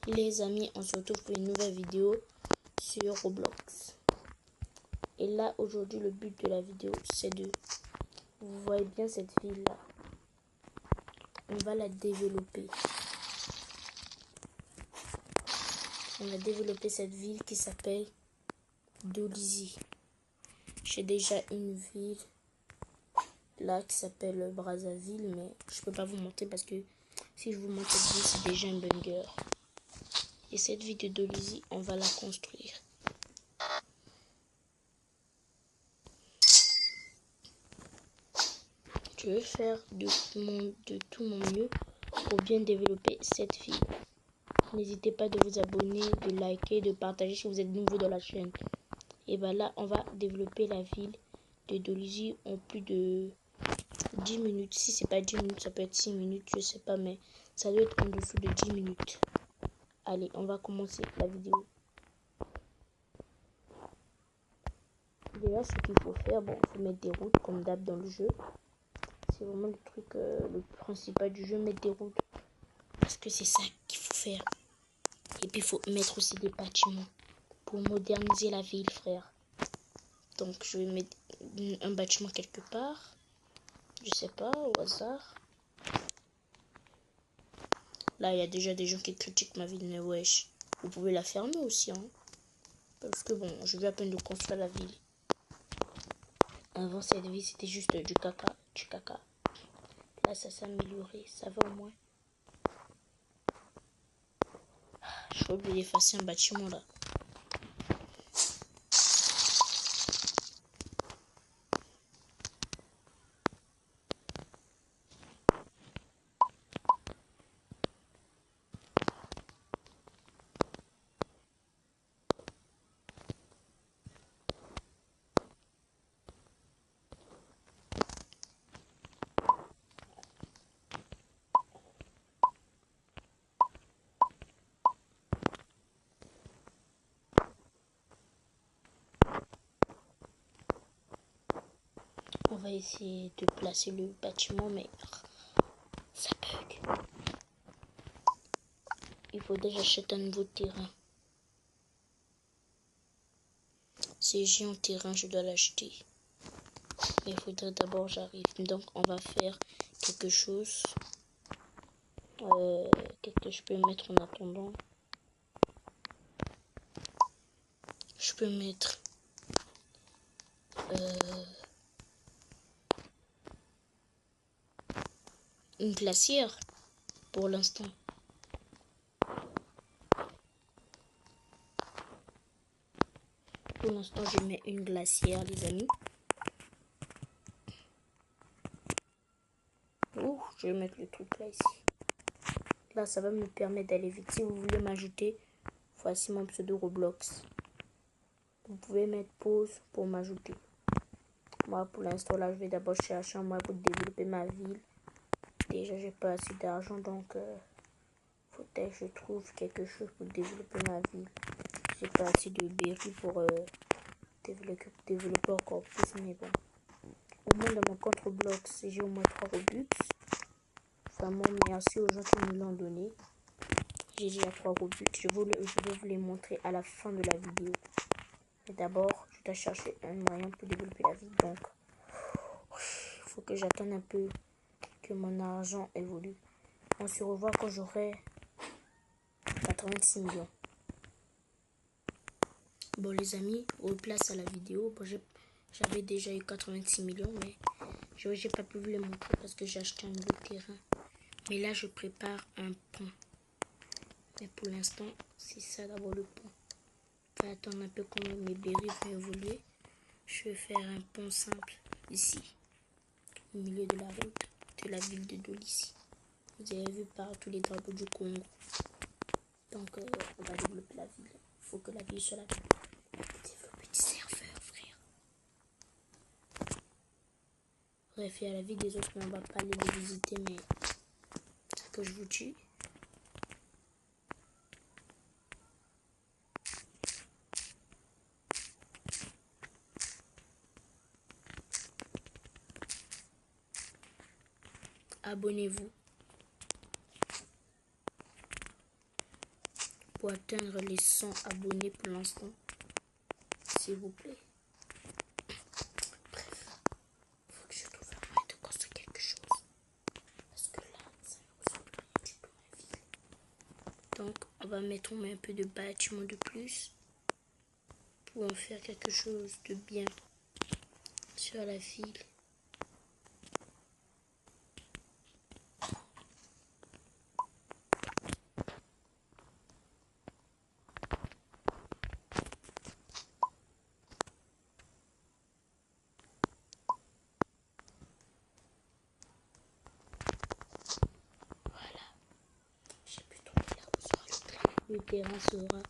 Les amis, on se retrouve pour une nouvelle vidéo sur Roblox. Et là, aujourd'hui, le but de la vidéo, c'est de... Vous voyez bien cette ville-là. On va la développer. On va développer cette ville qui s'appelle Dolisie. J'ai déjà une ville là qui s'appelle Brazzaville, mais je peux pas vous montrer parce que si je vous montre cette ville, c'est déjà un banger. Et cette ville de Dolisie, on va la construire. Je vais faire de tout mon mieux pour bien développer cette ville. N'hésitez pas de vous abonner, de liker, de partager si vous êtes nouveau dans la chaîne. Et bien là, on va développer la ville de Dolisie en plus de 10 minutes. Si c'est pas 10 minutes, ça peut être 6 minutes, je sais pas, mais ça doit être en dessous de 10 minutes. Allez, on va commencer la vidéo. Déjà, ce qu'il faut faire, bon, il faut mettre des routes comme d'hab dans le jeu. C'est vraiment le truc, le principal du jeu, mettre des routes. Parce que c'est ça qu'il faut faire. Et puis, il faut mettre aussi des bâtiments pour moderniser la ville, frère. Donc, je vais mettre un bâtiment quelque part. Je sais pas, au hasard. Là, il y a déjà des gens qui critiquent ma ville, mais wesh. Vous pouvez la fermer aussi, hein. Parce que bon, je viens à peine de construire la ville. Avant, cette ville, c'était juste du caca. Là, ça s'est amélioré. Ça va au moins. Je suis obligé d'effacer un bâtiment, là. On va essayer de placer le bâtiment, mais ça bug. Il faudrait que j'achète un nouveau terrain. C'est géant terrain, je dois l'acheter. Mais il faudrait d'abord j'arrive. Donc on va faire quelque chose. Qu'est-ce que je peux mettre en attendant? Je peux mettre une glacière pour l'instant. Pour l'instant, je mets une glacière, les amis. Ouh, je vais mettre le truc là, ici. Là, ça va me permettre d'aller vite. Si vous voulez m'ajouter, voici mon pseudo Roblox. Vous pouvez mettre pause pour m'ajouter. Moi, pour l'instant, là, je vais d'abord chercher un moyen pour développer ma ville. Déjà, j'ai pas assez d'argent, donc faut-il que je trouve quelque chose pour développer ma ville. J'ai pas assez de berry pour développer encore plus, mais bon. Au moins, dans mon compte Roblox, j'ai au moins 3 Robux. Vraiment, merci aux gens qui me l'ont donné. J'ai déjà 3 Robux. Je vais vous les montrer à la fin de la vidéo. Mais d'abord, je dois chercher un moyen pour développer la ville. Donc, il faut que j'attende un peu que mon argent évolue. On se revoit quand j'aurai 86 millions. Bon les amis, replace à la vidéo. Bon, j'avais déjà eu 86 millions, mais j'ai pas pu vous les montrer parce que j'ai acheté un nouveau terrain. Mais là, je prépare un pont. Mais pour l'instant, c'est ça d'abord le pont. Je vais attendre un peu comment mes berries vont évoluer. Je vais faire un pont simple ici, au milieu de la route de la ville de Dolisie. Vous avez vu partout les drapeaux du Congo. Donc, on va développer la ville. Il faut que la ville soit là. Développer des serveurs, frère. Bref, il y a la vie des autres, mais on va pas les visiter, mais que je vous tue. Abonnez-vous. pour atteindre les 100 abonnés pour l'instant. S'il vous plaît. Bref, il faut que je trouve un moyen de construire quelque chose. Parce que là, ça ne ressemble à rien du tout ma ville. Donc, on va mettre un peu de bâtiment de plus pour en faire quelque chose de bien sur la ville. J'ai pu trouver là où sera le terrain. Le terrain sera